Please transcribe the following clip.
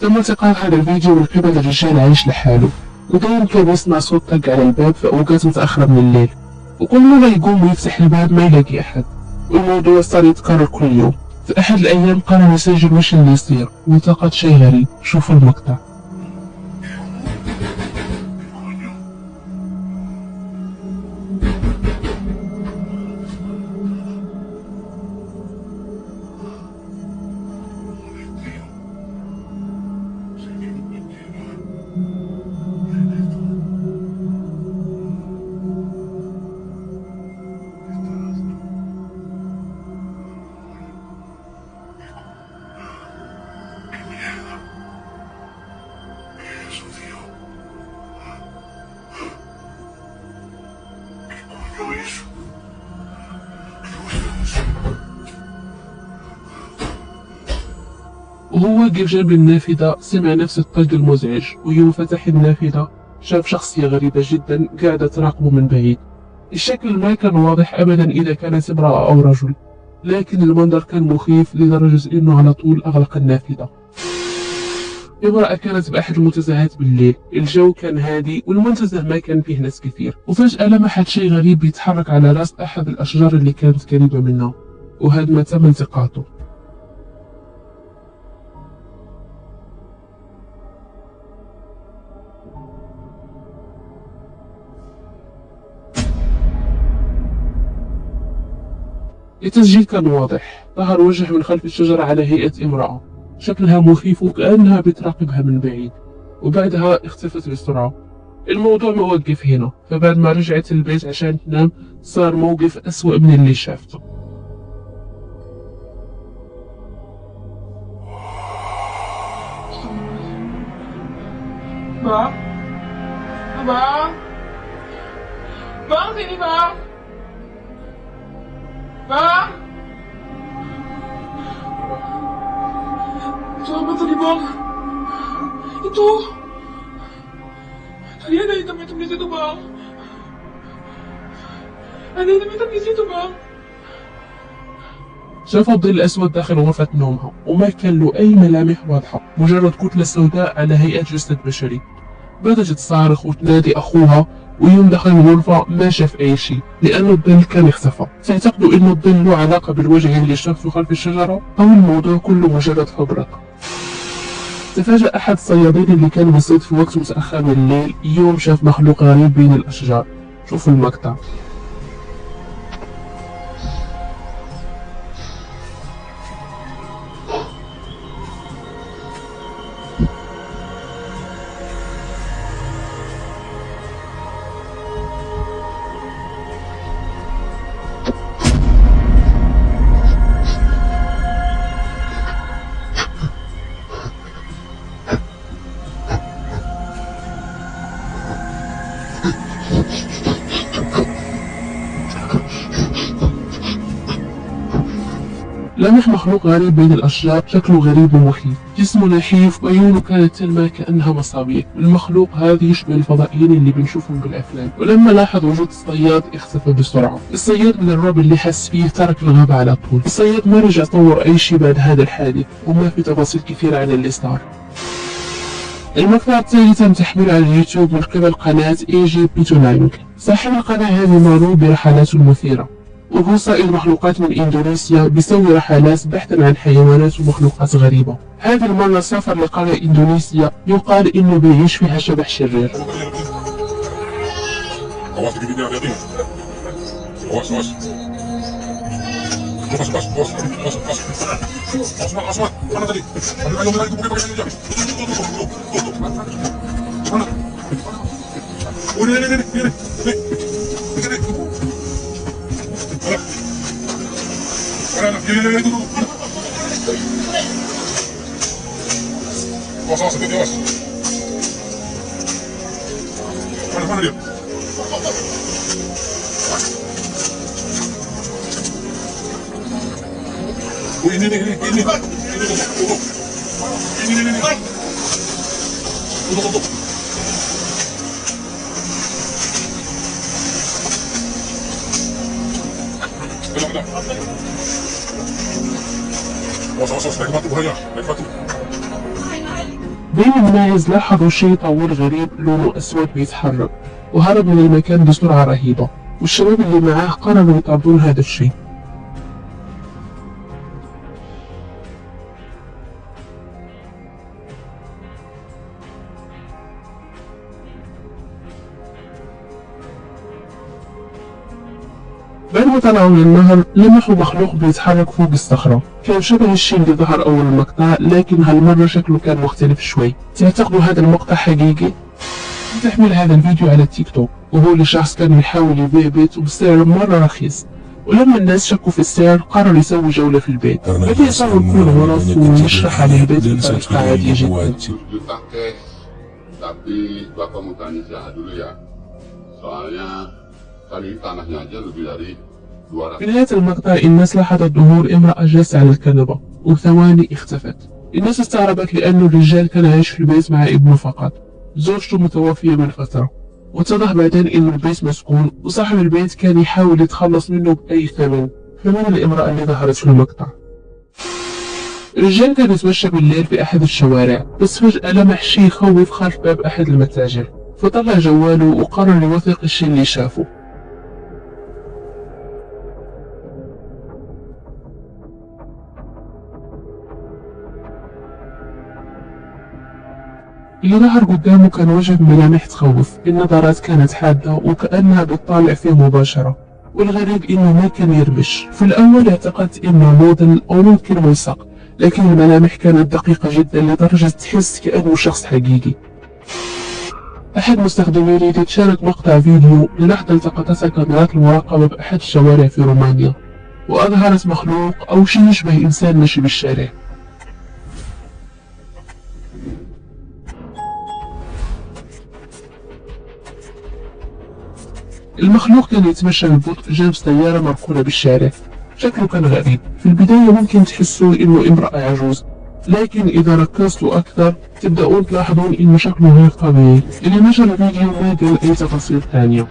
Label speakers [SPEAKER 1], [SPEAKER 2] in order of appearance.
[SPEAKER 1] تم التقاط هذا الفيديو من قبل رجال عايش لحاله، ودايما كان يسمع صوت طق على الباب في أوقات متأخرة من الليل، وكل مرة يقوم ويفتح الباب ما يلاقي أحد، والموضوع صار يتكرر كل يوم. في أحد الأيام قرر يسجل وش اللي يصير، والتقط شيء غريب. شوفوا المقطع. وهو واقف جنب النافذة سمع نفس الطق المزعج، ويوم فتح النافذة شاف شخصية غريبة جدا قاعدة تراقبه من بعيد. الشكل ما كان واضح أبدا إذا كانت امرأة أو رجل، لكن المنظر كان مخيف لدرجة إنه على طول أغلق النافذة. امرأة كانت بأحد المنتزهات بالليل، الجو كان هادي والمنتزه ما كان فيه ناس كثير، وفجأة لمحت شيء غريب يتحرك على رأس أحد الأشجار اللي كانت قريبة منها، وهذا ما تم التقاطه. التسجيل كان واضح، ظهر وجه من خلف الشجرة على هيئة امرأة شكلها مخيف وكأنها بتراقبها من بعيد، وبعدها اختفت بسرعة. الموضوع ما وقف هنا، فبعد ما رجعت البيت عشان تنام صار موقف أسوأ من اللي شافته.
[SPEAKER 2] Bang? Bang? Bang, sini bang. Bang? Itu apa tadi bang? Itu. Tadi ada hitam-hitam di situ bang. Ada hitam-hitam di situ bang.
[SPEAKER 1] شاف الظل الأسود داخل غرفة نومها، وما كان له أي ملامح واضحة، مجرد كتلة سوداء على هيئة جسد بشري. بدأت تصارخ وتنادي أخوها، ويوم دخل الغرفة ما شاف أي شيء لأنه الظل كان اختفى. تعتقدوا إنه الظل له علاقة بالوجه اللي شافه خلف الشجرة، أو الموضوع كله مجرد خبرة؟ تفاجأ أحد الصيادين اللي كان بيصيد في وقت متأخر من الليل يوم شاف مخلوق غريب بين الأشجار. شوفوا المقطع. لمح مخلوق غريب بين الأشجار، شكله غريب ومخيف، جسمه نحيف وعيونه كانت تلمع كأنها مصابيح. المخلوق هذا يشبه الفضائيين اللي بنشوفهم بالأفلام. ولما لاحظ وجود الصياد اختفى بسرعة. الصياد من الرعب اللي حس فيه ترك الغابة على طول. الصياد ما رجع طور أي شيء بعد هذا الحادث، وما في تفاصيل كثيرة عن اللي صار. المقطع التالي تم تحميله على اليوتيوب من قبل قناة AG بيتوناينج. صاحب القناة هذه معروف برحلاته المثيرة، وهو صائد مخلوقات من إندونيسيا بيسوي رحلات بحثا عن حيوانات ومخلوقات غريبة. هذه المرة سافر لقرية إندونيسيا يقال إنه بيعيش فيها شبح شرير.
[SPEAKER 3] Mana dia? Oh ini. Ini. Tunggu. Bentar. Awas, naik batu bahaya, naik batu.
[SPEAKER 1] بين الناس لاحظوا شيء طويل غريب لونه أسود بيتحرك، وهرب من المكان بسرعة رهيبة، والشباب اللي معاه قرروا يطاردون هذا الشيء. بعد ما طلعوا من النهر لمحوا مخلوق بيتحرك فوق الصخرة، كان شبه الشيء اللي ظهر أول المقطع، لكن هالمرة شكله كان مختلف شوي. تعتقدوا هذا المقطع حقيقي؟ تحمل هذا الفيديو على التيك توك، وهو لشخص كان يحاول يبيع بيته بسعر مرة رخيص، ولما الناس شكوا في السعر قرر يسوي جولة في البيت. بدأ يصور كل غرف ويشرح على البيت بطريقة عادية جدا.
[SPEAKER 4] Tapi Bapak mau tanya saya dulu ya, soalnya kali tanahnya aja lebih dari 200.
[SPEAKER 1] في نهاية المقطع الناس لاحظت ظهور امرأة جالسة على الكنبة، وثواني اختفت. الناس استغربت لأنه الرجال كان عايش في البيت مع ابنه فقط، زوجته متوفية من فترة. واتضح بعدين إنه البيت مسكون، وصاحب البيت كان يحاول يتخلص منه بأي ثمن. فمن الامرأة اللي ظهرت في المقطع؟ الرجال كان يتمشى بالليل في أحد الشوارع، بس فجأة لمح شيء يخوف خلف باب أحد المتاجر، فطلع جواله وقرر يوثق الشيء اللي شافه. اللي ظهر قدامه كان وجه ملامح تخوف، النظرات كانت حادة وكأنها بتطالع فيه مباشرة، والغريب إنه ما كان يرمش. في الأول اعتقدت إنه موديل أو ممكن ملصق، لكن الملامح كانت دقيقة جدا لدرجة تحس كأنه شخص حقيقي. أحد مستخدمي ريديت شارك مقطع فيديو للحظة التقطتها كاميرات المراقبة بأحد الشوارع في رومانيا، وأظهرت مخلوق أو شيء يشبه إنسان ماشي بالشارع. المخلوق كان يتمشى ببطء جنب سيارة مركونة بالشارع، شكله كان غريب. في البداية ممكن تحسوا إنه امرأة عجوز، لكن إذا ركزتوا أكثر تبدأون تلاحظون إنه شكله غير طبيعي. اللي نشر الفيديو ما قال أي تفاصيل ثانية.